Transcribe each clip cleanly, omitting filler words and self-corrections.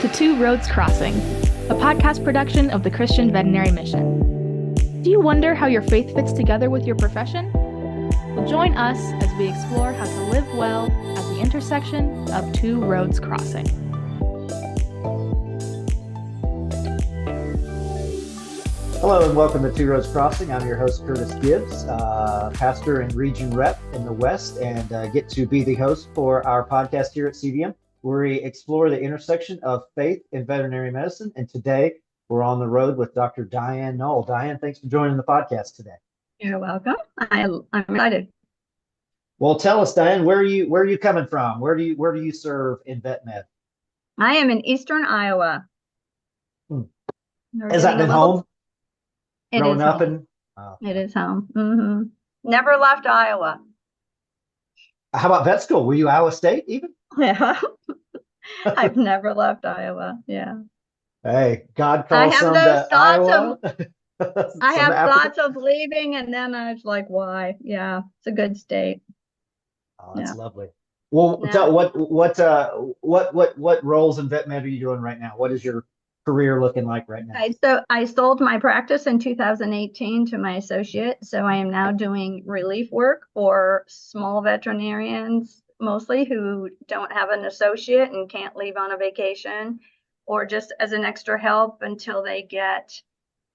to Two Roads Crossing, a podcast production of the Christian Veterinary Mission. Do you wonder how your faith fits together with your profession? Well, join us as we explore how to live well at the intersection of two roads crossing. Hello and welcome to Two Roads Crossing. I'm your host, Curtis Gibbs, pastor and region rep in the West, and get to be the host for our podcast here at CVM, where we explore the intersection of faith and veterinary medicine. And today we're on the road with Dr. Diane Noll. Diane, thanks for joining the podcast today. You're welcome. I'm excited. Well, tell us, Diane, where are you coming from? Where do you serve in vet med? I am in Eastern Iowa. Has that been home? It Growing is up home. and It is home. Never left Iowa. how about vet school? Were you Iowa State even? Yeah. I've never left Iowa. Yeah. Hey, God I calls have some those to thoughts Iowa. I Some have to Africa. thoughts of leaving, and then I was like, why? Yeah, it's a good state. Oh, that's Yeah. lovely. Well, Yeah. tell what roles in vet med are you doing right now? What is your career looking like right now? So I sold my practice in 2018 to my associate. So I am now doing relief work for small veterinarians, mostly who don't have an associate and can't leave on a vacation, or just as an extra help until they get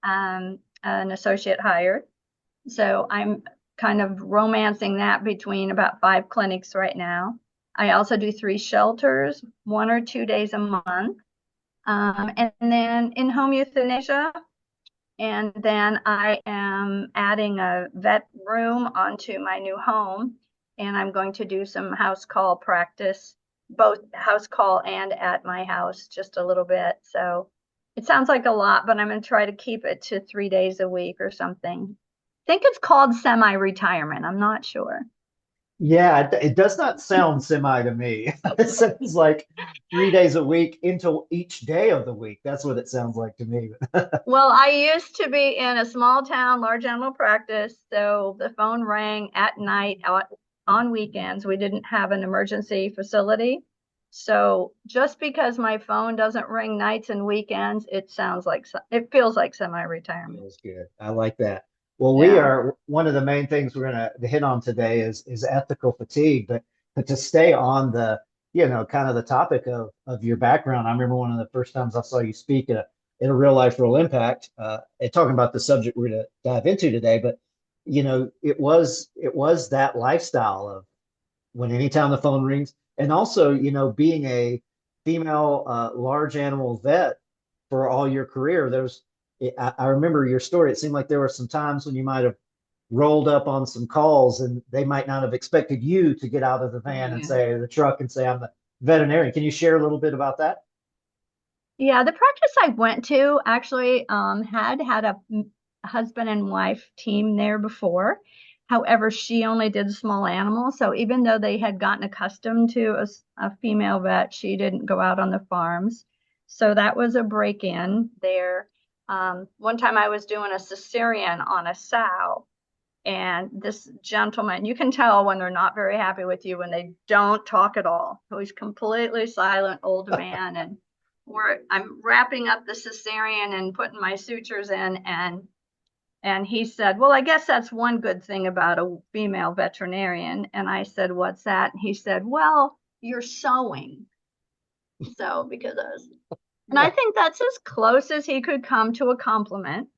an associate hired. So I'm kind of romancing that between about 5 clinics right now. I also do 3 shelters, 1 or 2 days a month. And then in-home euthanasia. And then I am adding a vet room onto my new home. And I'm going to do some house call practice, both house call and at my house, just a little bit. So it sounds like a lot, but I'm going to try to keep it to 3 days a week or something. I think it's called semi-retirement. I'm not sure. Yeah, it does not sound semi to me. It sounds like 3 days a week into each day of the week. That's what it sounds like to me. Well, I used to be in a small town, large animal practice. So the phone rang at night on weekends. We didn't have an emergency facility. So just because my phone doesn't ring nights and weekends, it feels like semi-retirement. Feels good. I like that. Well, Yeah. one of the main things we're going to hit on today is ethical fatigue, but to stay on the, kind of the topic of your background. I remember one of the first times I saw you speak at a real life, real impact, and talking about the subject we're going to dive into today. But, it was that lifestyle of when anytime the phone rings, and also, being a female large animal vet for all your career. I remember your story. It seemed like there were some times when you might have rolled up on some calls and they might not have expected you to get out of the van and say, the truck and say, I'm the veterinarian. Can you share a little bit about that? Yeah, the practice I went to actually had a husband and wife team there before. However, she only did small animals. So even though they had gotten accustomed to a female vet, she didn't go out on the farms. So that was a break-in there. One time I was doing a cesarean on a sow, and this gentleman, you can tell when they're not very happy with you when they don't talk at all. So he's completely silent, old man, and I'm wrapping up the cesarean and putting my sutures in, and he said, well, I guess that's one good thing about a female veterinarian. And I said, what's that? And he said, well, you're sewing. So because I was, and I think that's as close as he could come to a compliment.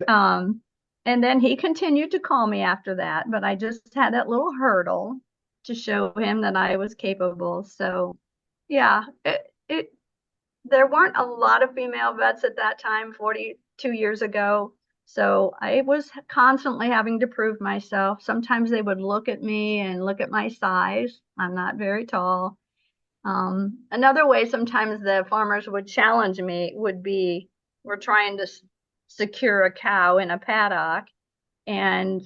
And then he continued to call me after that, but I just had that little hurdle to show him that I was capable. So yeah, there weren't a lot of female vets at that time, 42 years ago. So I was constantly having to prove myself. Sometimes they would look at me and look at my size. I'm not very tall. Another way sometimes the farmers would challenge me would be, we're trying to secure a cow in a paddock, and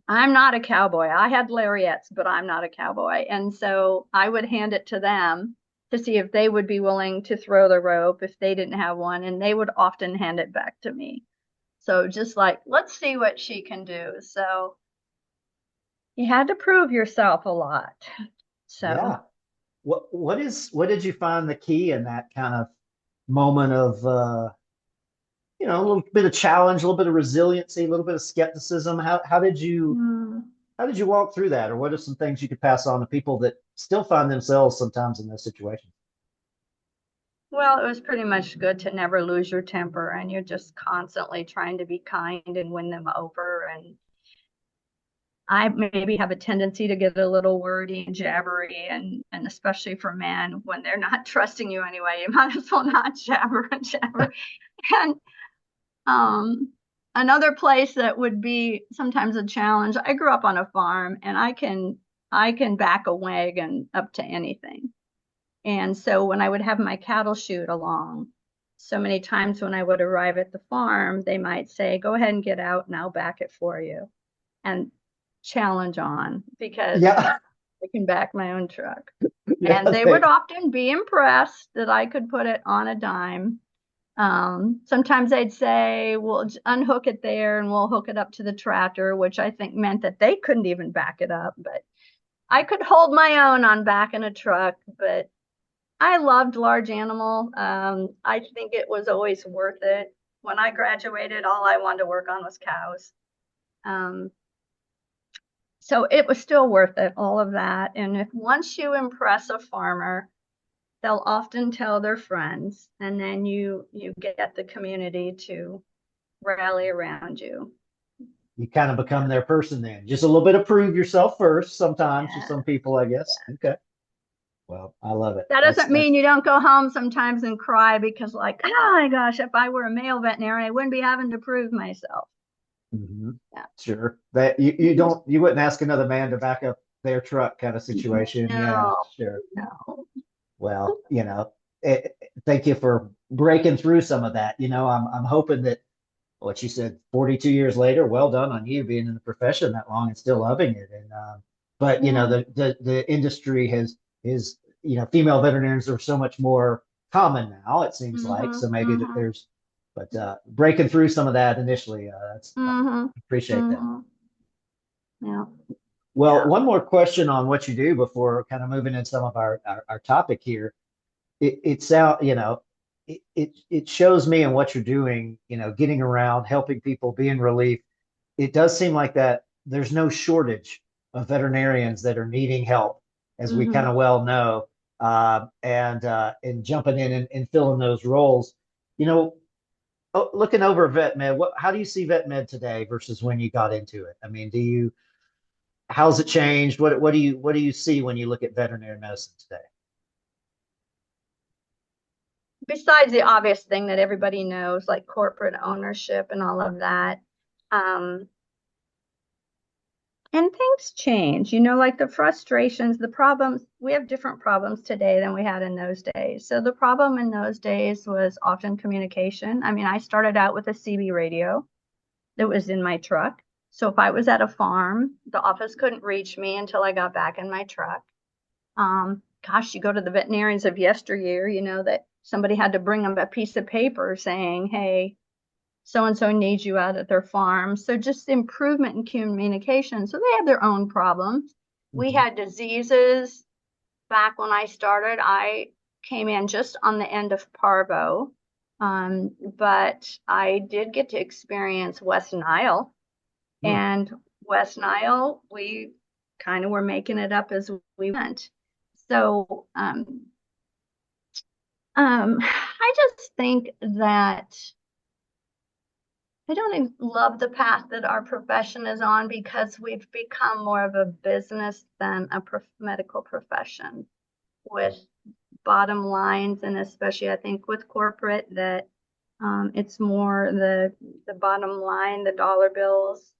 I'm not a cowboy. I had lariats, but I'm not a cowboy. And so I would hand it to them to see if they would be willing to throw the rope if they didn't have one, and they would often hand it back to me. So just like, let's see what she can do. So you had to prove yourself a lot. So Yeah. what did you find the key in that kind of moment of a little bit of challenge, a little bit of resiliency, a little bit of skepticism? Hmm. How did you walk through that, or what are some things you could pass on to people that still find themselves sometimes in those situations? Well, it was pretty much good to never lose your temper, and you're just constantly trying to be kind and win them over. And I maybe have a tendency to get a little wordy and jabbery, and especially for men, when they're not trusting you anyway, you might as well not jabber and jabber. And um, another place that would be sometimes a challenge. I grew up on a farm, and I can back a wagon up to anything. And so when I would have my cattle chute along, so many times when I would arrive at the farm, they might say, "Go ahead and get out, and I'll back it for you." And challenge on, because Yeah, I can back my own truck. yeah, And they would often be impressed that I could put it on a dime. Sometimes they'd say, "We'll unhook it there and we'll hook it up to the tractor," which I think meant that they couldn't even back it up. But I could hold my own on backing a truck. But I loved large animal. I think it was always worth it. When I graduated, all I wanted to work on was cows. Um, so it was still worth it, all of that. And if once you impress a farmer, they'll often tell their friends, and then you get the community to rally around you. you kind of become their person then. Just a little bit of prove yourself first sometimes to Yeah. some people, I guess. Okay. Well, I love it. That That's doesn't mean you don't go home sometimes and cry because, like, oh my gosh, if I were a male veterinarian, I wouldn't be having to prove myself. mhm. Yeah. Sure. That you wouldn't ask another man to back up their truck kind of situation. Yeah, No, sure. no. Well, thank you for breaking through some of that. I'm hoping that what you said 42 years later, well done on you being in the profession that long and still loving it. And but Yeah. the industry is female veterinarians are so much more common now, it seems like. Mm-hmm. So maybe that Mm-hmm. there's but breaking through some of that initially, that's I Mm-hmm. appreciate that. Mm-hmm. Yeah. Well, Yeah. one more question on what you do before kind of moving in some of our topic here. It sound it shows me and what you're doing, getting around, helping people, being relief. It does seem like that there's no shortage of veterinarians that are needing help, as we kind Mm-hmm. of well know, and jumping in and filling those roles. You know, looking over vet med, how do you see vet med today versus when you got into it? I mean, how's it changed? What do you see when you look at veterinary medicine today? Besides the obvious thing that everybody knows, like corporate ownership and all of that, um, and things change, like the frustrations, the problems. We have different problems today than we had in those days. So the problem in those days was often communication. I mean, I started out with a CB radio that was in my truck. So if I was at a farm, the office couldn't reach me until I got back in my truck. Gosh, you go to the veterinarians of yesteryear, that somebody had to bring them a piece of paper saying, "Hey, so and so needs you out at their farm." So just improvement in communication. So they have their own problems. We Mhm. had diseases back when I started. I came in just on the end of parvo, but I did get to experience West Nile. Hmm. And West Nile, we kind of were making it up as we went. So I just think that I don't love the path that our profession is on because we've become more of a business than a medical profession with bottom lines, and especially I think with corporate that it's more the bottom line, the dollar bills,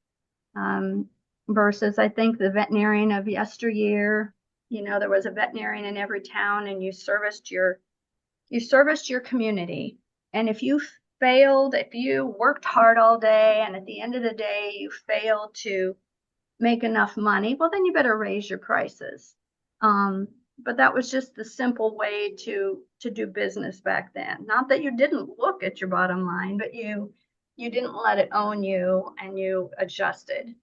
um, versus I think the veterinarian of yesteryear. There was a veterinarian in every town, and you serviced your community. And if you worked hard all day and at the end of the day you failed to make enough money, well, then you better raise your prices. But that was just the simple way to do business back then. Not that you didn't look at your bottom line, but you didn't let it own you and you adjusted.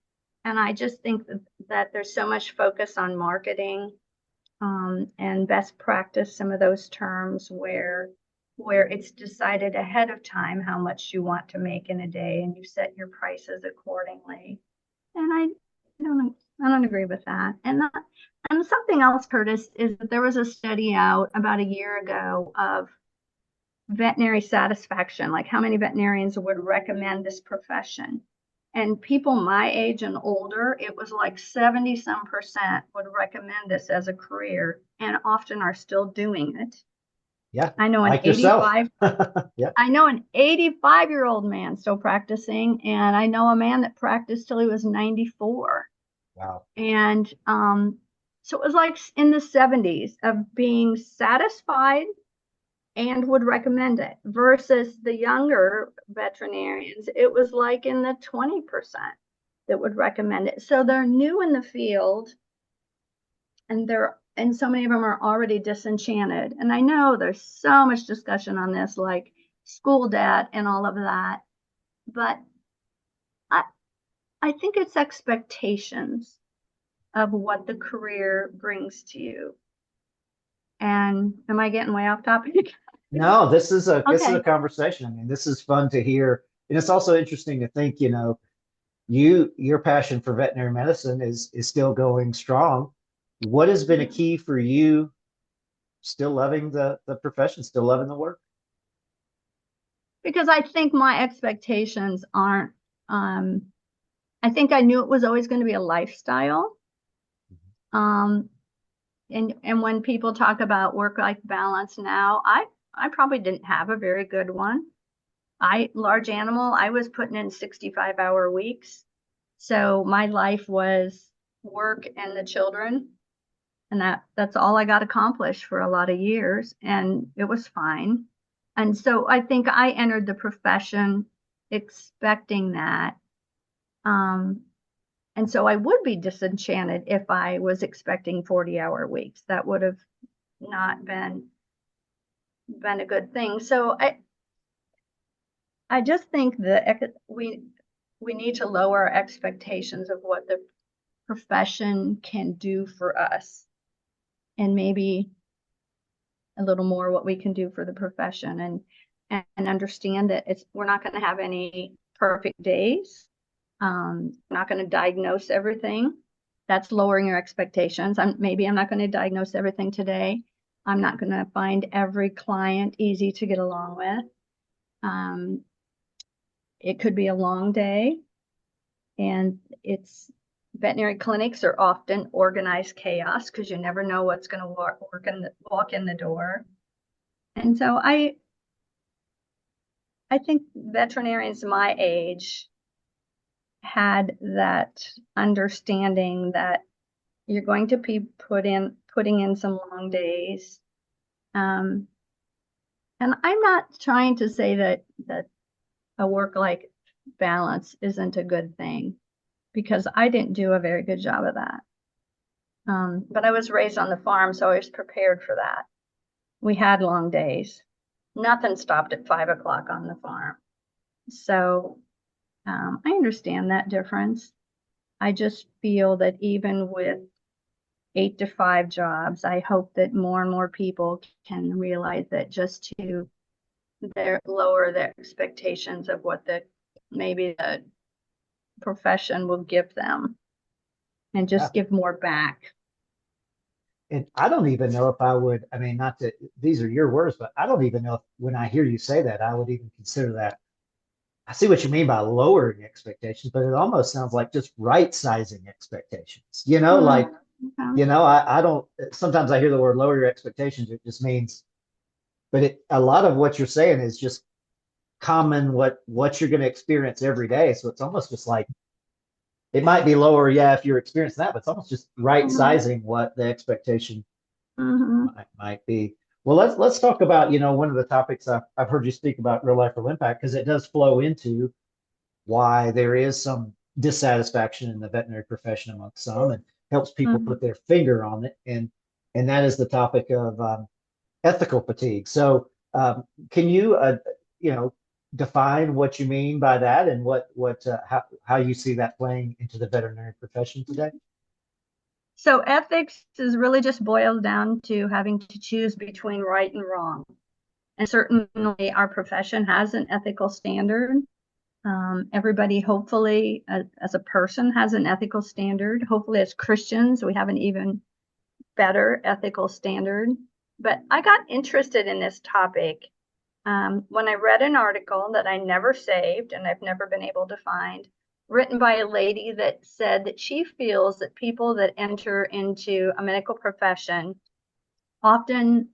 And I just think that there's so much focus on marketing, and best practice, some of those terms where it's decided ahead of time how much you want to make in a day and you set your prices accordingly. And I don't agree with that. And something else, Curtis, is that there was a study out about a year ago of veterinary satisfaction, like how many veterinarians would recommend this profession. And people my age and older, it was like 70 some percent would recommend this as a career and often are still doing it. Yeah. I know an Like yourself. 85 Yeah. I know an 85-year-old man still practicing, and I know a man that practiced till he was 94. Wow. And so it was like in the 70s of being satisfied and would recommend it versus the younger veterinarians. It was like in the 20% that would recommend it. So they're new in the field and so many of them are already disenchanted. And I know there's so much discussion on this, like school debt and all of that. But I think it's expectations of what the career brings to you. And am I getting way off topic? No, this is a Okay. conversation. I mean, this is fun to hear. And it's also interesting to think, your passion for veterinary medicine is still going strong. What has been a key for you still loving the profession, still loving the work? Because I think my expectations aren't, I think I knew it was always going to be a lifestyle. Um, and when people talk about work-life balance now, I probably didn't have a very good one. Large animal, I was putting in 65-hour weeks. So my life was work and the children. And that's all I got accomplished for a lot of years. And it was fine. And so I think I entered the profession expecting that. And so I would be disenchanted if I was expecting 40-hour weeks. That would have not been a good thing. So I just think that we need to lower our expectations of what the profession can do for us, and maybe a little more what we can do for the profession, and understand that we're not going to have any perfect days. We're not going to diagnose everything. That's lowering your expectations. Maybe I'm not going to diagnose everything today. I'm not going to find every client easy to get along with. It could be a long day, and veterinary clinics are often organized chaos because you never know what's going to walk in the door. And so I think veterinarians my age had that understanding that you're going to be putting in some long days. And I'm not trying to say that a work-life balance isn't a good thing, because I didn't do a very good job of that. But I was raised on the farm, so I was prepared for that. We had long days. Nothing stopped at 5 o'clock on the farm. So I understand that difference. I just feel that even with 8 to 5 jobs, I hope that more and more people can realize that just to lower their expectations of what maybe the profession will give them, and Yeah. just give more back. And I don't even know if I would, I mean, not that these are your words, but I don't even know if when I hear you say that, I would even consider that. I see what you mean by lowering expectations, but it almost sounds like just right sizing expectations, like, Okay. I don't, sometimes I hear the word lower your expectations. It just means, but a lot of what you're saying is just common, what you're going to experience every day. So it's almost just like, it might be lower, yeah, if you're experiencing that, but it's almost just right sizing what the expectation might be. Well, let's talk about, one of the topics I've heard you speak about, real life real impact, because it does flow into why there is some dissatisfaction in the veterinary profession amongst some, and helps people put their finger on it. And that is the topic of ethical fatigue. So can you, define what you mean by that, and how you see that playing into the veterinary profession today? So ethics is really just boiled down to having to choose between right and wrong. And certainly our profession has an ethical standard. Everybody, hopefully, as a person, has an ethical standard. Hopefully, as Christians, we have an even better ethical standard. But I got interested in this topic when I read an article that I never saved and I've never been able to find, written by a lady that said that she feels that people that enter into a medical profession often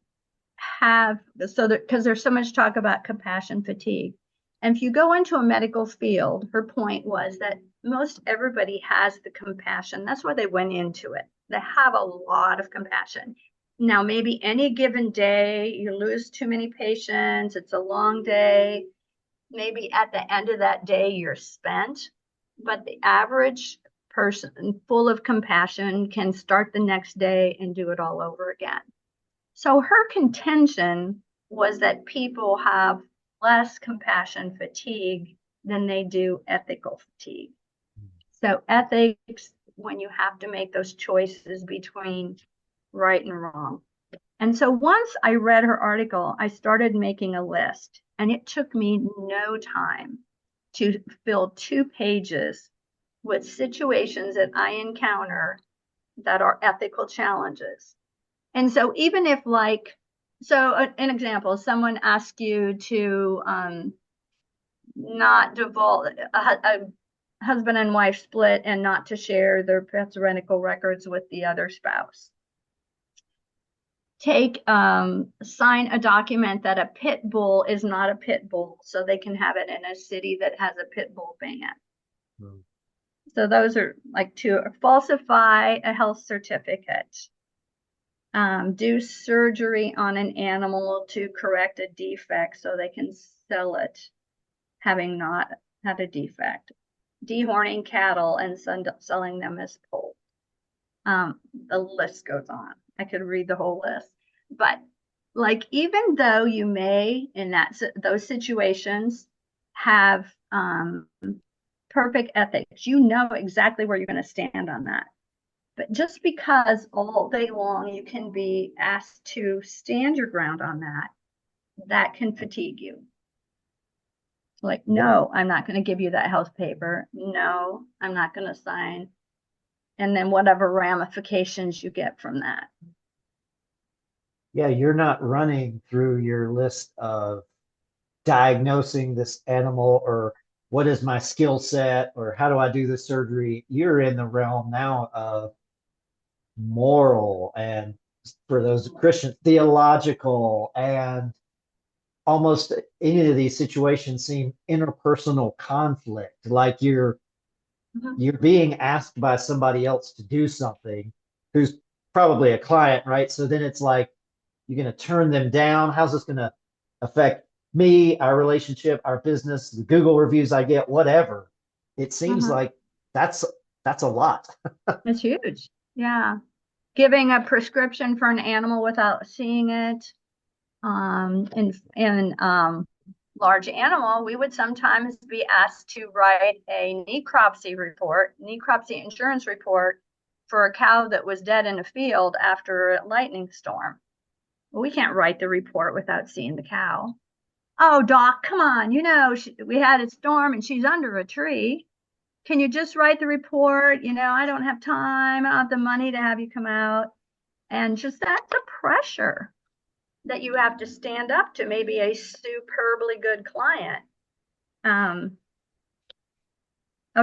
have, so that because there's so much talk about compassion fatigue. And if you go into a medical field, her point was that most everybody has the compassion. That's why they went into it. They have a lot of compassion. Now, maybe any given day, you lose too many patients, it's a long day. Maybe at the end of that day, you're spent. But the average person full of compassion can start the next day and do it all over again. So her contention was that people have less compassion fatigue than they do ethical fatigue. So ethics, when you have to make those choices between right and wrong. And so once I read her article, I started making a list, and it took me no time to fill 2 pages with situations that I encounter that are ethical challenges. And so even if so an example, someone asks you to not divulge a husband and wife split and not to share their parental records with the other spouse. Sign a document that a pit bull is not a pit bull, so they can have it in a city that has a pit bull ban. Mm. So those are like to falsify a health certificate. Do surgery on an animal to correct a defect so they can sell it, having not had a defect. Dehorning cattle and selling them as poultry. The list goes on. I could read the whole list. But like, even though you may in those situations have perfect ethics, you know exactly where you're going to stand on that. But just because all day long you can be asked to stand your ground on that, that can fatigue you. Like, no, I'm not going to give you that health paper. No, I'm not going to sign. And then whatever ramifications you get from that. Yeah, you're not running through your list of diagnosing this animal or what is my skill set or how do I do this surgery. You're in the realm now of moral and, for those Christians, theological, and almost any of these situations seem interpersonal conflict, like you're being asked by somebody else to do something who's probably a client, right? So then it's like, you're going to turn them down. How's this going to affect me, our relationship, our business, the Google reviews I get, whatever? It seems like that's a lot. It's huge. Yeah. Giving a prescription for an animal without seeing it. In large animal, we would sometimes be asked to write a necropsy insurance report for a cow that was dead in a field after a lightning storm. Well, we can't write the report without seeing the cow. Oh, doc, come on. We had a storm and she's under a tree. Can you just write the report? I don't have time. I don't have the money to have you come out. And just that's a pressure that you have to stand up to maybe a superbly good client. I'll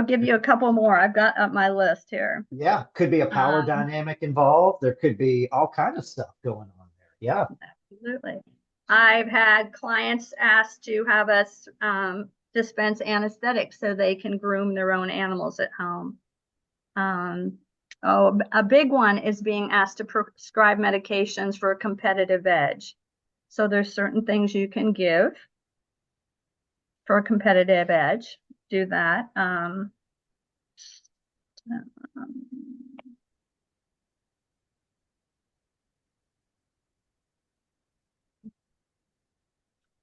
give you a couple more. I've got up my list here. Yeah, could be a power dynamic involved. There could be all kind of stuff going on there. Yeah, absolutely. I've had clients asked to have us dispense anesthetics so they can groom their own animals at home. A big one is being asked to prescribe medications for a competitive edge. So there's certain things you can give for a competitive edge. Do that.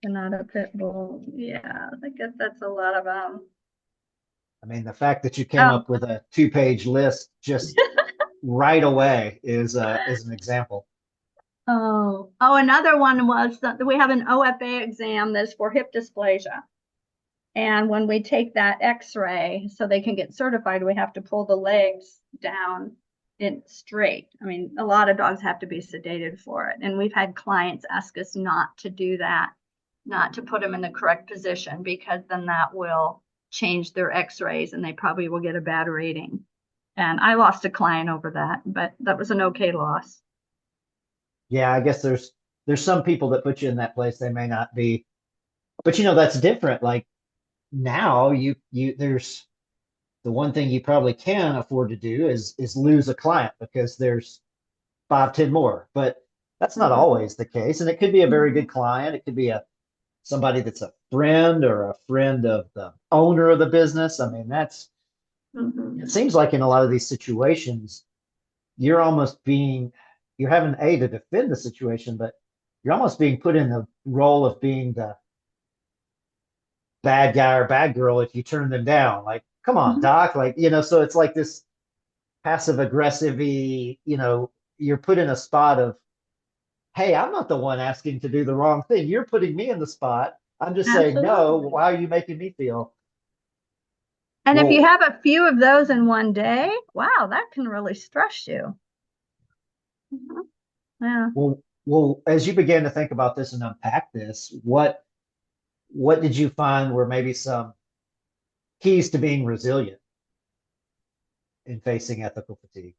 Not a pit bull. Yeah, I guess that's a lot of I mean, the fact that you came up with a 2-page list just right away is an example. Another one was that we have an OFA exam that's for hip dysplasia. And when we take that x-ray so they can get certified, we have to pull the legs down in straight. I mean, a lot of dogs have to be sedated for it. And we've had clients ask us not to do that, not to put them in the correct position, because then that will change their x-rays and they probably will get a bad rating. And I lost a client over that, but that was an okay loss. Yeah, I guess there's some people that put you in that place. They may not be, but that's different. Like now you there's the one thing you probably can afford to do is lose a client because there's 5, 10 more. But that's not always the case. And it could be a very good client. It could be somebody that's a friend or a friend of the owner of the business. I mean, it seems like in a lot of these situations, you're almost you're having to defend the situation, but you're almost being put in the role of being the bad guy or bad girl if you turn them down. Like, come on, doc. Like, so it's like this passive aggressive you're put in a spot of, hey, I'm not the one asking to do the wrong thing. You're putting me in the spot. I'm just saying, no, why are you making me feel? And if you have a few of those in one day, wow, that can really stress you. Yeah. Well, as you began to think about this and unpack this, what did you find were maybe some keys to being resilient in facing ethical fatigue?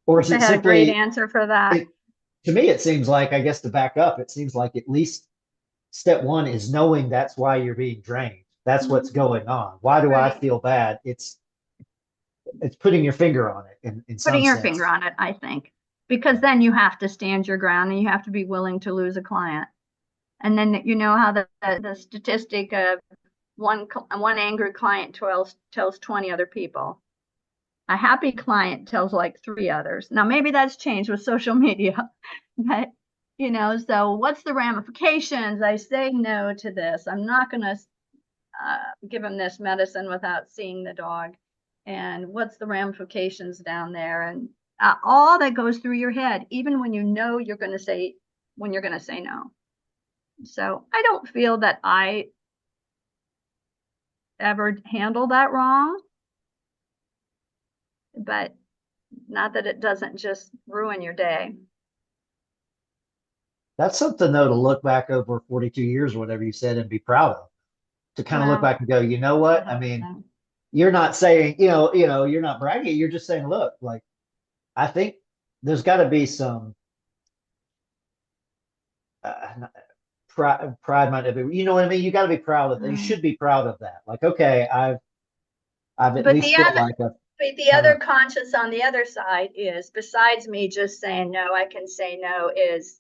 Or is I it had a great simply answer for that. To me, it seems like, I guess to back up, it seems like at least step one is knowing that's why you're being drained. That's what's going on. Why do I feel bad? It's putting your finger on it in some Putting your sense. finger on it, I think, because then you have to stand your ground and you have to be willing to lose a client. And then you know how the statistic of one angry client tells 20 other people. A happy client tells like 3 others. Now maybe that's changed with social media, but so what's the ramifications? I say no to this. I'm not going to give him this medicine without seeing the dog. And what's the ramifications down there? And all that goes through your head, even when you're going to say no. So I don't feel that I ever handled that wrong, but not that it doesn't just ruin your day. That's something though to look back over 42 years or whatever you said and be proud of. To kind of look back and go, you know what? I mean, you're not saying, you're not bragging. You're just saying, look, like, I think there's got to be some pride might be, you know what I mean? You got to be proud of that. You should be proud of that. Like, okay, I've at least felt like But the other conscience on the other side is, besides me just saying no, I can say no, is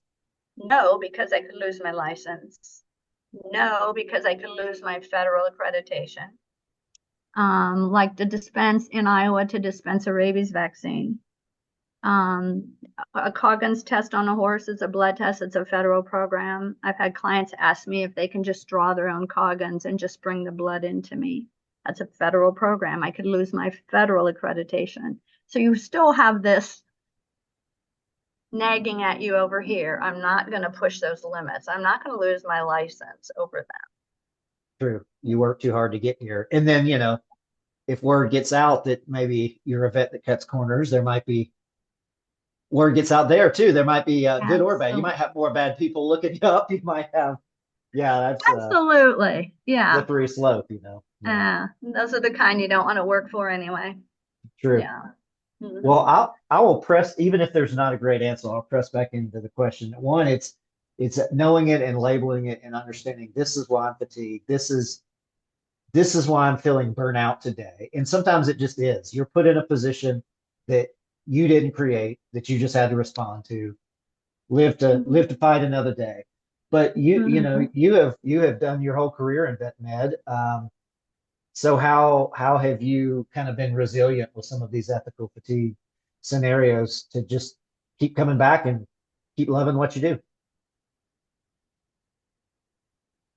no, because I could lose my license. No, because I could lose my federal accreditation. Like to dispense in Iowa to dispense a rabies vaccine. A Coggins test on a horse is a blood test. It's a federal program. I've had clients ask me if they can just draw their own Coggins and just bring the blood into me. That's a federal program. I could lose my federal accreditation. So you still have this nagging at you over here. I'm not going to push those limits. I'm not going to lose my license over that. True. You work too hard to get here. And then, if word gets out that maybe you're a vet that cuts corners, there might be word gets out there too. There might be good or bad. You might have more bad people looking you up. You might have, that's absolutely, slippery slope. Those are the kind you don't want to work for anyway. True. Yeah. Well, I will press, even if there's not a great answer, I'll press back into the question. One, it's knowing it and labeling it and understanding this is why I'm fatigued. This is why I'm feeling burnout today. And sometimes it just is. You're put in a position that you didn't create, that you just had to respond to, live to fight another day. But you have done your whole career in vet med. So how have you kind of been resilient with some of these ethical fatigue scenarios to just keep coming back and keep loving what you do?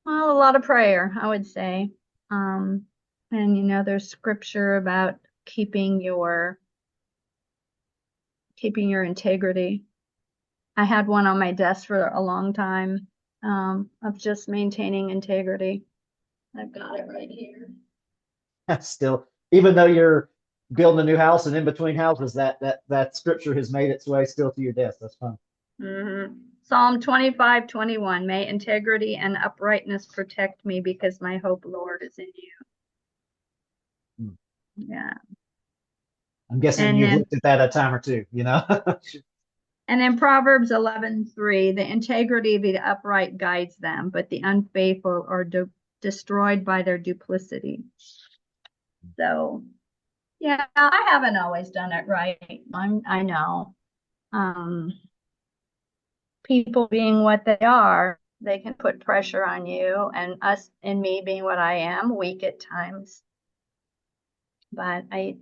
Well, a lot of prayer, I would say. And there's scripture about keeping your integrity. I had one on my desk for a long time, of just maintaining integrity. I've got it right here. Still, even though you're building a new house and in between houses, that scripture has made its way still to your desk. That's fun. Psalm 25:21, may integrity and uprightness protect me because my hope, Lord, is in you. Yeah. I'm guessing you've looked at that a time or two, And then Proverbs 11:3, the integrity of the upright guides them, but the unfaithful are destroyed by their duplicity. So, yeah, I haven't always done it right. I know. People being what they are, they can put pressure on you, and us and me being what I am, weak at times. But I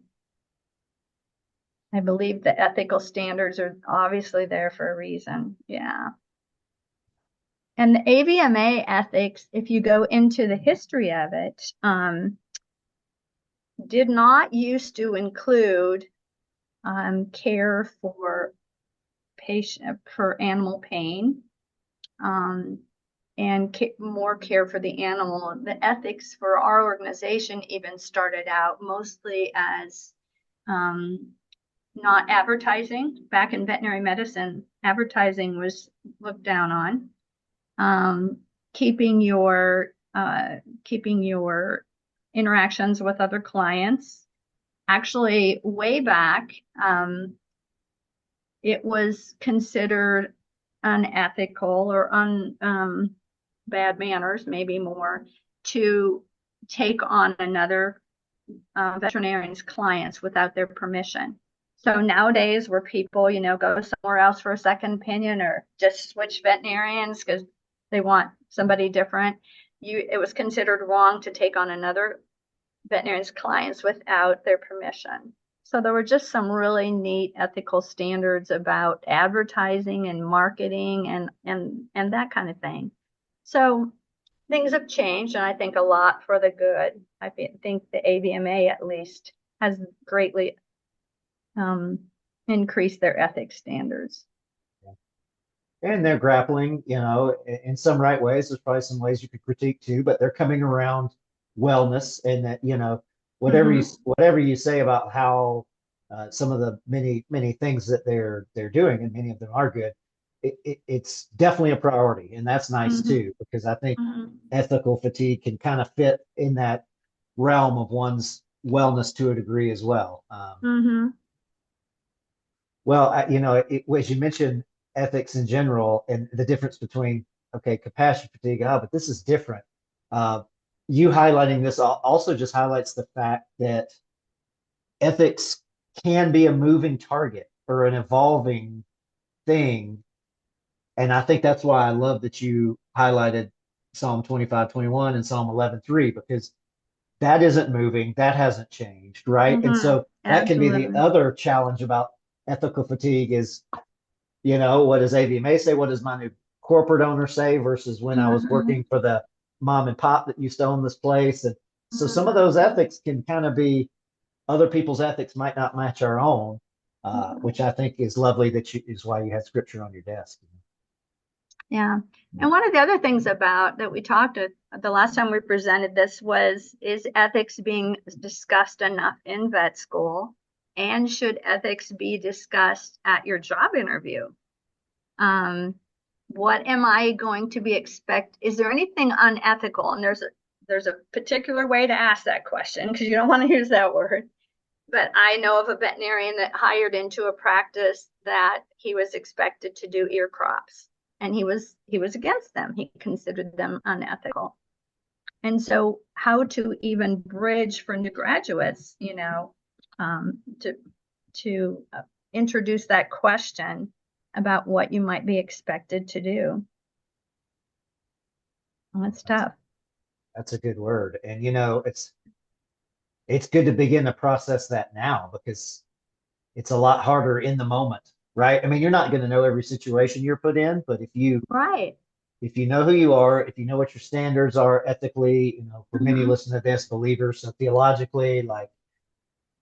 believe the ethical standards are obviously there for a reason. Yeah. And the AVMA ethics, if you go into the history of it, did not used to include care for animal pain, and more care for the animal. The ethics for our organization even started out mostly as not advertising. Back in veterinary medicine, advertising was looked down on. Keeping your interactions with other clients. Actually, way back, it was considered unethical or bad manners, maybe more, to take on another veterinarian's clients without their permission. So nowadays, where people, go somewhere else for a second opinion or just switch veterinarians because they want somebody different, it was considered wrong to take on another veterinarian's clients without their permission. So there were just some really neat ethical standards about advertising and marketing and that kind of thing. So things have changed, and I think a lot for the good. I think the AVMA at least has greatly increased their ethics standards. And they're grappling, in some right ways. There's probably some ways you could critique too, but they're coming around wellness, and that, whatever you say about how some of the many things that they're doing, and many of them are good, it's definitely a priority, and that's nice too, because I think ethical fatigue can kind of fit in that realm of one's wellness to a degree as well. Well, as you mentioned, ethics in general and the difference between, compassion fatigue, but this is different. You highlighting this also just highlights the fact that ethics can be a moving target or an evolving thing. And I think that's why I love that you highlighted Psalm 25:21 and Psalm 11:3, because that isn't moving, that hasn't changed, right? And so that can be the other challenge about ethical fatigue is, what does AVMA say? What does my new corporate owner say versus when I was working for the mom and pop that used to own this place? And so some of those ethics can kind of be, other people's ethics might not match our own, which I think is lovely is why you had scripture on your desk. Yeah. And one of the other things about that we talked the last time we presented this is ethics being discussed enough in vet school? And should ethics be discussed at your job interview? What am I going to be Is there anything unethical? And there's a particular way to ask that question, because you don't want to use that word. But I know of a veterinarian that hired into a practice that he was expected to do ear crops, and he was against them. He considered them unethical. And so how to even bridge for new graduates, to introduce that question about what you might be expected to do. That's tough. That's a good word. And it's good to begin to process that now, because it's a lot harder in the moment, right? I mean, you're not going to know every situation you're put in, but if you if you know who you are, if you know what your standards are ethically, for many Mhm. listen to this, believers, so theologically, like,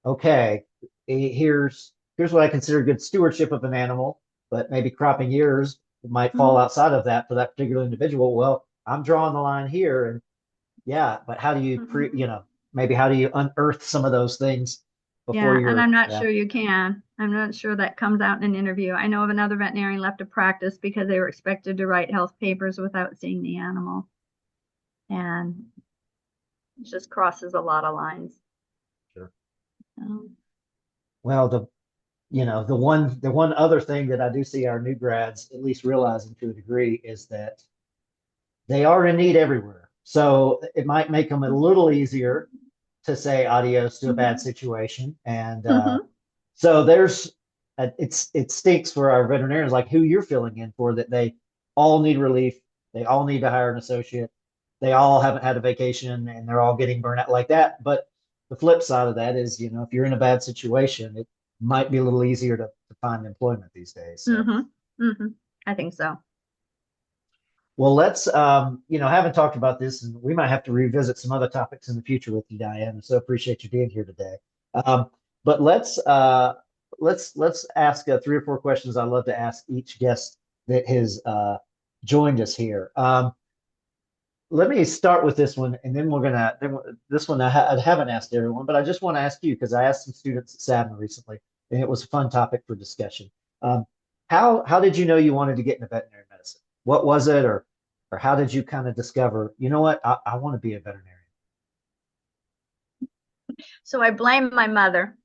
okay, here's what I consider good stewardship of an animal, but maybe cropping years might fall Mhm. outside of that for that particular individual. Well, I'm drawing the line here, and yeah, but how do you Mhm. maybe how do you unearth some of those things before Yeah, and you're, I'm not yeah, sure you can. I'm not sure that comes out in an interview. I know of another veterinarian left to practice because they were expected to write health papers without seeing the animal. And it just crosses a lot of lines. sure. Um, Well, the one other thing that I do see our new grads at least realizing to a degree is that they are in need everywhere. So it might make them a little easier to say adios to a bad mhm. situation. And Mhm. so it stinks for our veterinarians, like who you're filling in for, that they all need relief. They all need to hire an associate. They all haven't had a vacation and they're all getting burnt out like that. But the flip side of that is, if you're in a bad situation, it might be a little easier to find employment these days. So, Mhm. Mhm. I think so. well, let's, haven't talked about this, and we might have to revisit some other topics in the future with you, Diane. So appreciate you being here today. Um, but let's ask 3 or 4 questions I love to ask each guest that has joined us here. Let me start with this one, and then this one I haven't asked everyone, but I just want to ask you because I asked some students at Savin recently, and it was a fun topic for discussion. Um, how did you know you wanted to get into veterinary medicine? What was it, or how did you kind of discover, what, I want to be a veterinarian? So I blame my mother.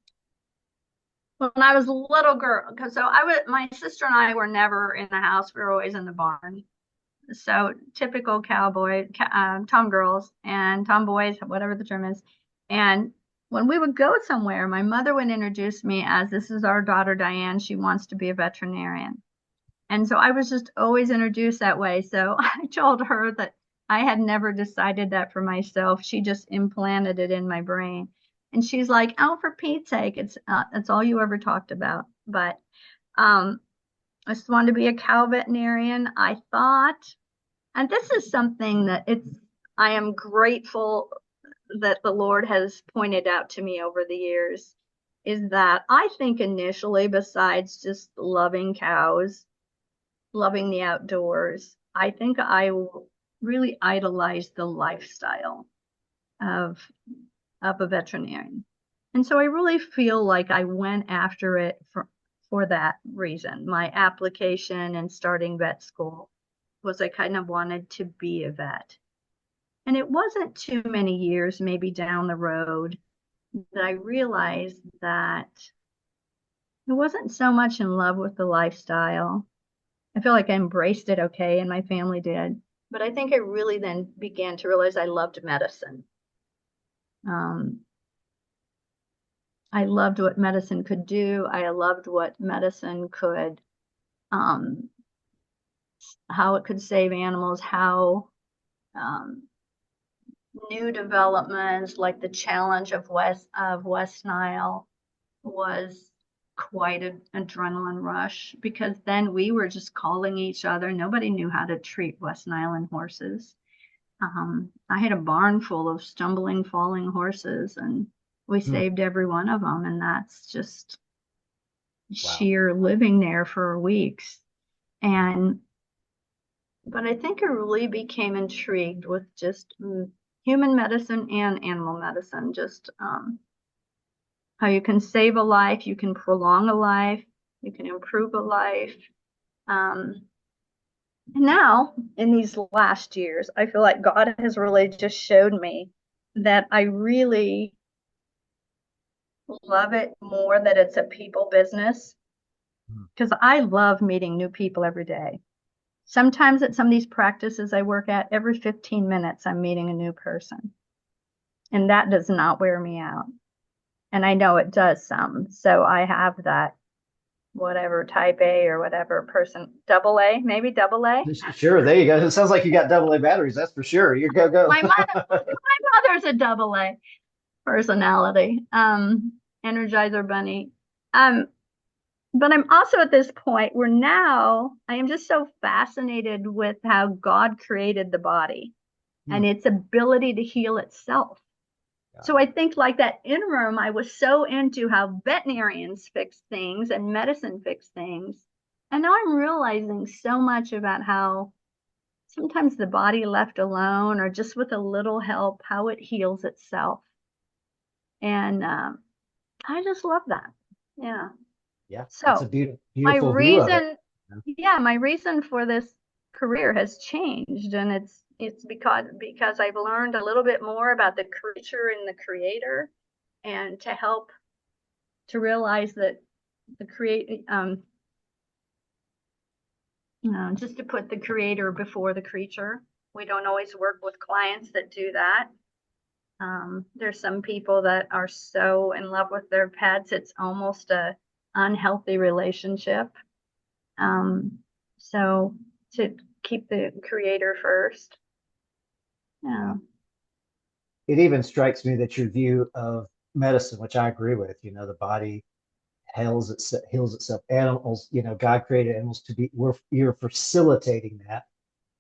When I was a little girl, because my sister and I were never in the house. We were always in the barn. So typical cowboy, tom girls and tomboys, whatever the term is. And when we would go somewhere, my mother would introduce me as, this is our daughter Diane. She wants to be a veterinarian. And so I was just always introduced that way. So I told her that I had never decided that for myself. She just implanted it in my brain. And she's like, "Oh, for Pete's sake, that's all you ever talked about." But um, I just wanted to be a cow veterinarian. I thought, and this is something that I am grateful that the Lord has pointed out to me over the years, is that I think initially, besides just loving cows, loving the outdoors, I think I really idolized the lifestyle of a veterinarian. And so I really feel like I went after it for that reason. My application and starting vet school was, I kind of wanted to be a vet. And it wasn't too many years, maybe down the road, that I realized that I wasn't so much in love with the lifestyle. I feel like I embraced it okay, and my family did. But I think I really then began to realize I loved medicine. Um, I loved what medicine could do. I loved what medicine could, um, how it could save animals, how um, new developments like the challenge of West Nile was quite an adrenaline rush, because then we were just calling each other. Nobody knew how to treat West Nile horses. I had a barn full of stumbling, falling horses, and we Hmm, saved every one of them. And that's just wow. sheer living there for weeks. And, but I think I really became intrigued with just human medicine and animal medicine, just how you can save a life, you can prolong a life, you can improve a life. Um, and now, in these last years, I feel like God has really just showed me that I really love it more that it's a people business, Hmm. because I love meeting new people every day. Sometimes at some of these practices I work at, every 15 minutes, I'm meeting a new person. And that does not wear me out. And I know it does some. So I have that, whatever, type A or whatever person, double A, maybe double A. Sure, there you go. It sounds like you got double A batteries, that's for sure. You go. My mother's a double A personality. Energizer bunny. Um, but I'm also at this point where now I am just so fascinated with how God created the body and its ability to heal itself. So I think like that interim, I was so into how veterinarians fix things and medicine fix things. And now I'm realizing so much about how sometimes the body left alone or just with a little help, how it heals itself. And I just love that. Yeah. Yeah, it's a So my beautiful view of it. reason, yeah, my reason for this career has changed, and it's because I've learned a little bit more about the creature and the creator, and to help to realize that the just to put the creator before the creature. We don't always work with clients that do that. There's some people that are so in love with their pets, it's almost a unhealthy relationship. So to keep the creator first. Yeah. It even strikes me that your view of medicine, which I agree with, the body heals itself. Animals, God created animals to be, you're facilitating that.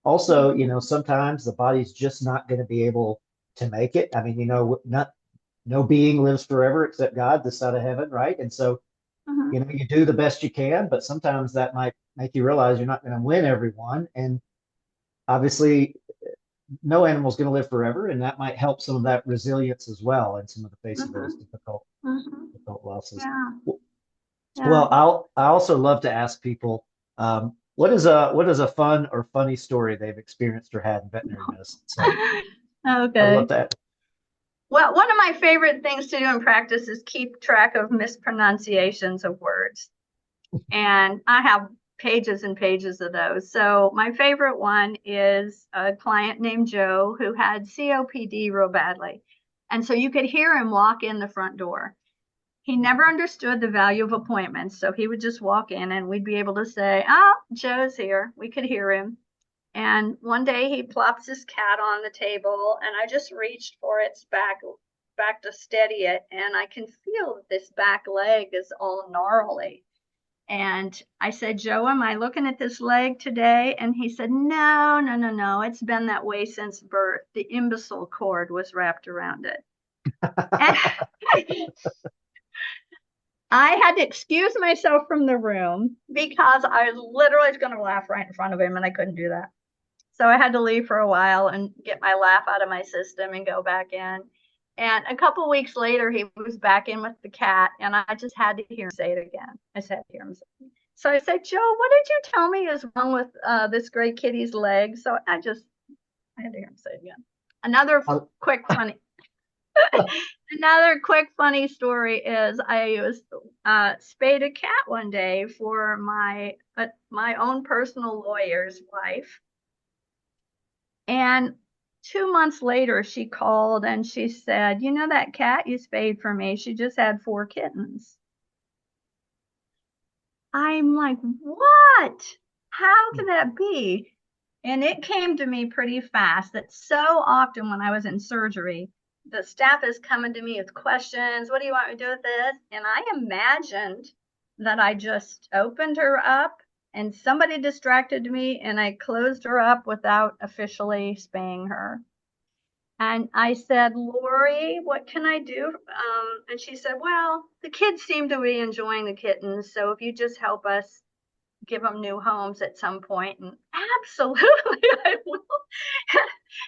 Also, sometimes the body's just not going to be able to make it. I mean, no being lives forever except God, the Son of heaven, right? And so, you do the best you can, but sometimes that might make you realize you're not going to win everyone. And obviously, no animal's going to live forever, and that might help some of that resilience as well in some of the face of those difficult losses. Yeah. Well, I also love to ask people, what is a fun or funny story they've experienced or had in veterinary medicine? So I'd love Okay. that. Well, one of my favorite things to do in practice is keep track of mispronunciations of words. And I have pages and pages of those. So my favorite one is a client named Joe who had COPD real badly. And so you could hear him walk in the front door. He never understood the value of appointments. So he would just walk in and we'd be able to say, "Oh, Joe's here." We could hear him. And one day he plops his cat on the table and I just reached for its back to steady it. And I can feel that this back leg is all gnarly. And I said, "Joe, am I looking at this leg today?" And he said, "No, no, no, no. It's been that way since birth. The imbecile cord was wrapped around it." And I had to excuse myself from the room because I literally was going to laugh right in front of him and I couldn't do that. So I had to leave for a while and get my laugh out of my system and go back in. And a couple of weeks later, he was back in with the cat, and I just had to hear him say it again. I said, hear him say it. So I said, "Joe, what did you tell me is wrong with this great kitty's leg?" So I had to hear him say it again. Another quick funny story is I was spayed a cat one day for my own personal lawyer's wife. And 2 months later, she called and she said, "You know that cat you spayed for me? She just had 4 kittens." I'm like, "What? How can that be?" And it came to me pretty fast that so often when I was in surgery, the staff is coming to me with questions. "What do you want me to do with this?" And I imagined that I just opened her up and somebody distracted me and I closed her up without officially spaying her. And I said, "Lori, what can I do?" And she said, "Well, the kids seem to be enjoying the kittens. So if you just help us give them new homes at some point." And absolutely, I will.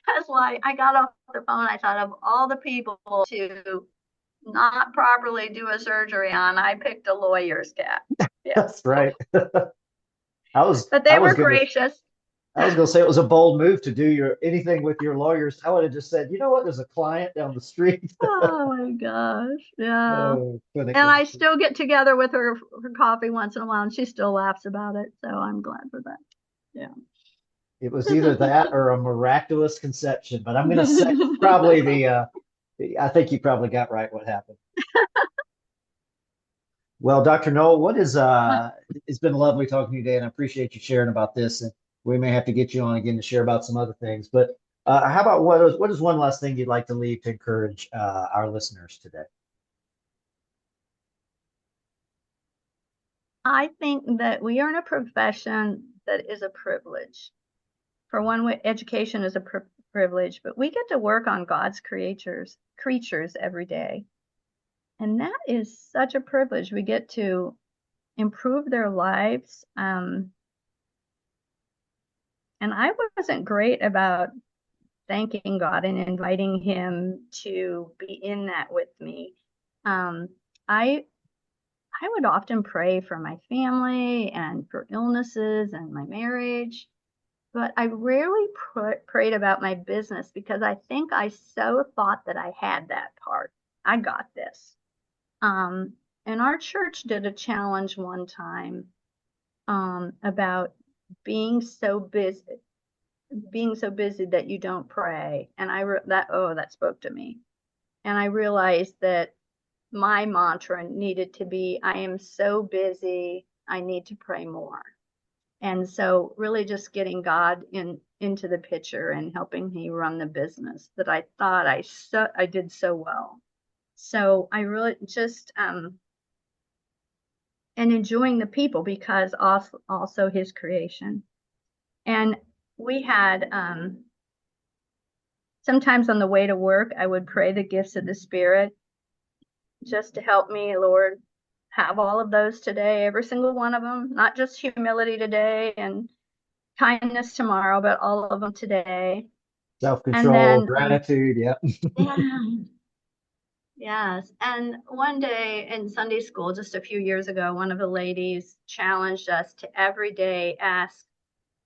That's why I got off the phone. I thought of all the people to not properly do a surgery on. I picked a lawyer's cat. Yeah. That's right. But they were gracious. I was going to say it was a bold move to do anything with your lawyers. I would have just said, you know what? There's a client down the street. Oh my gosh. Yeah. Oh, And I still get together with her for coffee once in a while and she still laughs about it. So I'm glad for that. Yeah. It was either that or a miraculous conception, but I'm going to say probably I think you probably got right what happened. Well, Dr. Noll, it's been lovely talking to you today, and I appreciate you sharing about this. And we may have to get you on again to share about some other things. But how about what is one last thing you'd like to leave to encourage our listeners today? I think that we are in a profession that is a privilege. For one, education is a privilege, but we get to work on God's creatures every day. And that is such a privilege. We get to improve their lives. And I wasn't great about thanking God and inviting him to be in that with me. I would often pray for my family and for illnesses and my marriage, but I rarely prayed about my business because I think I so thought that I had that part. I got this. And our church did a challenge one time about being so busy that you don't pray. And that spoke to me. And I realized that my mantra needed to be, I am so busy, I need to pray more. And so really just getting God into the picture and helping me run the business that I thought I did so well. So I really just and enjoying the people because also his creation. And we had sometimes on the way to work, I would pray the gifts of the Spirit just to help me, Lord, have all of those today, every single one of them, not just humility today and kindness tomorrow, but all of them today. Self-control, gratitude, yeah. Yes. And one day in Sunday school, just a few years ago, one of the ladies challenged us to every day ask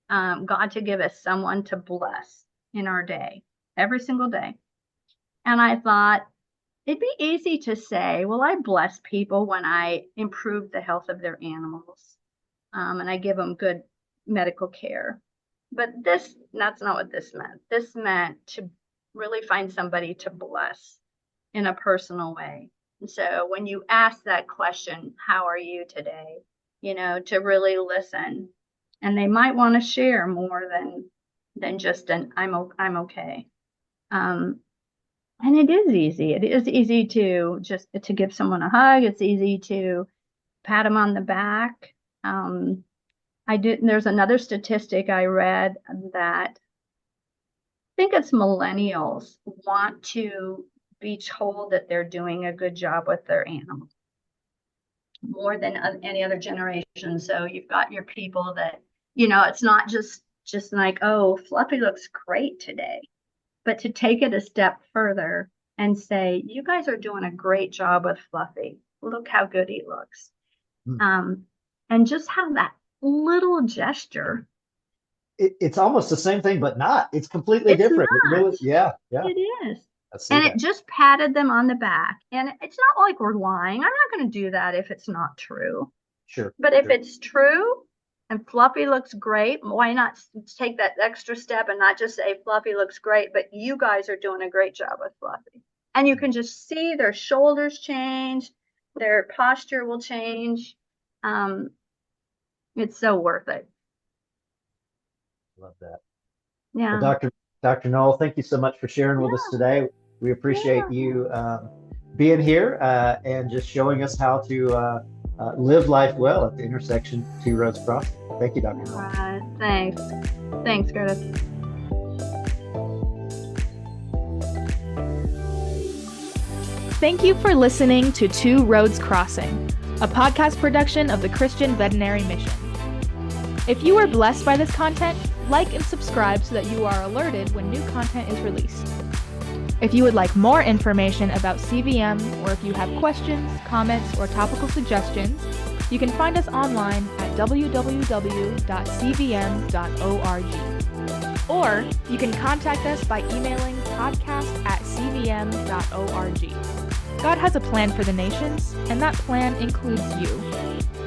God to give us someone to bless in our day, every single day. And I thought, it'd be easy to say, well, I bless people when I improve the health of their animals and I give them good medical care. But that's not what this meant. This meant to really find somebody to bless in a personal way. And so when you ask that question, how are you today? To really listen. And they might want to share more than just an I'm okay. And it is easy. It is easy to give someone a hug. It's easy to pat them on the back. There's another statistic I read that I think it's millennials want to be told that they're doing a good job with their animals more than any other generation. So you've got your people that, it's not just like, oh, Fluffy looks great today, but to take it a step further and say, you guys are doing a great job with Fluffy. Look how good he looks. And just have that little gesture. It's almost the same thing, but not. It's completely different. It really, yeah. It is. And it just patted them on the back. And it's not like we're lying. I'm not going to do that if it's not true. Sure. But if it's true and Fluffy looks great, why not take that extra step and not just say Fluffy looks great, but you guys are doing a great job with Fluffy. And you can just see their shoulders change, their posture will change. It's so worth it. Love that. Yeah. Well, Dr. Noll, thank you so much for sharing with us today. We appreciate you being here and just showing us how to live life well at the intersection of two roads crossing. Thank you, Dr. Noll. Thanks. Thanks, Curtis. Thank you for listening to Two Roads Crossing, a podcast production of the Christian Veterinary Mission. If you were blessed by this content, like and subscribe so that you are alerted when new content is released. If you would like more information about CVM, or if you have questions, comments, or topical suggestions, you can find us online at www.cvm.org. Or you can contact us by emailing podcast@cvm.org. God has a plan for the nations, and that plan includes you.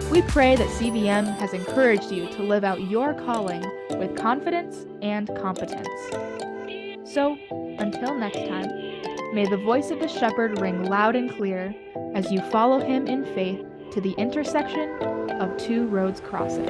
We pray that CVM has encouraged you to live out your calling with confidence and competence. So, until next time, may the voice of the shepherd ring loud and clear as you follow him in faith to the intersection of two roads crossing.